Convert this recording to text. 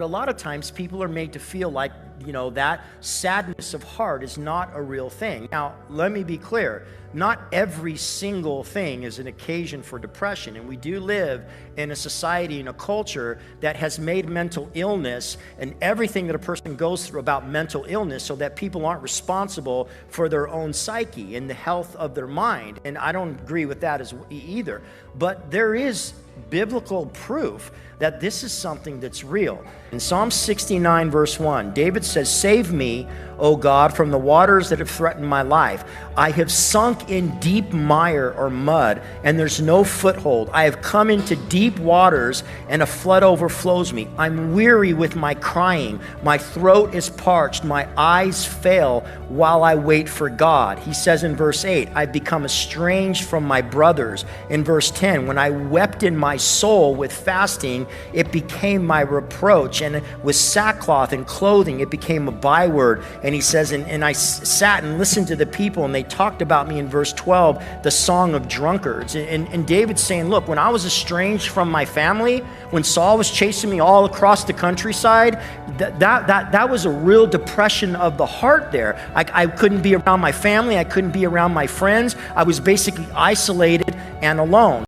A lot of times people are made to feel like, that sadness of heart is not a real thing. Now, let me be clear. Not every single thing is an occasion for depression. And we do live in a society, in a culture that has made mental illness and everything that a person goes through about mental illness so that people aren't responsible for their own psyche and the health of their mind. And I don't agree with that either. But there is biblical proof that this is something that's real. In Psalm 69, verse 1, David says, "Save me, O God, from the waters that have threatened my life. I have sunk in deep mire or mud, and there's no foothold. I have come into deep waters, and a flood overflows me. I'm weary with my crying. My throat is parched. My eyes fail while I wait for God." He says in verse 8, "I've become estranged from my brothers." In verse 10, "When I wept in my soul with fasting, it became my reproach, and with sackcloth and clothing, it became a byword." And he says, and I sat and listened to the people, and they talked about me in verse 12, the song of drunkards. And David's saying, look, when I was estranged from my family, when Saul was chasing me all across the countryside, that was a real depression of the heart there. I couldn't be around my family. I couldn't be around my friends. I was basically isolated and alone.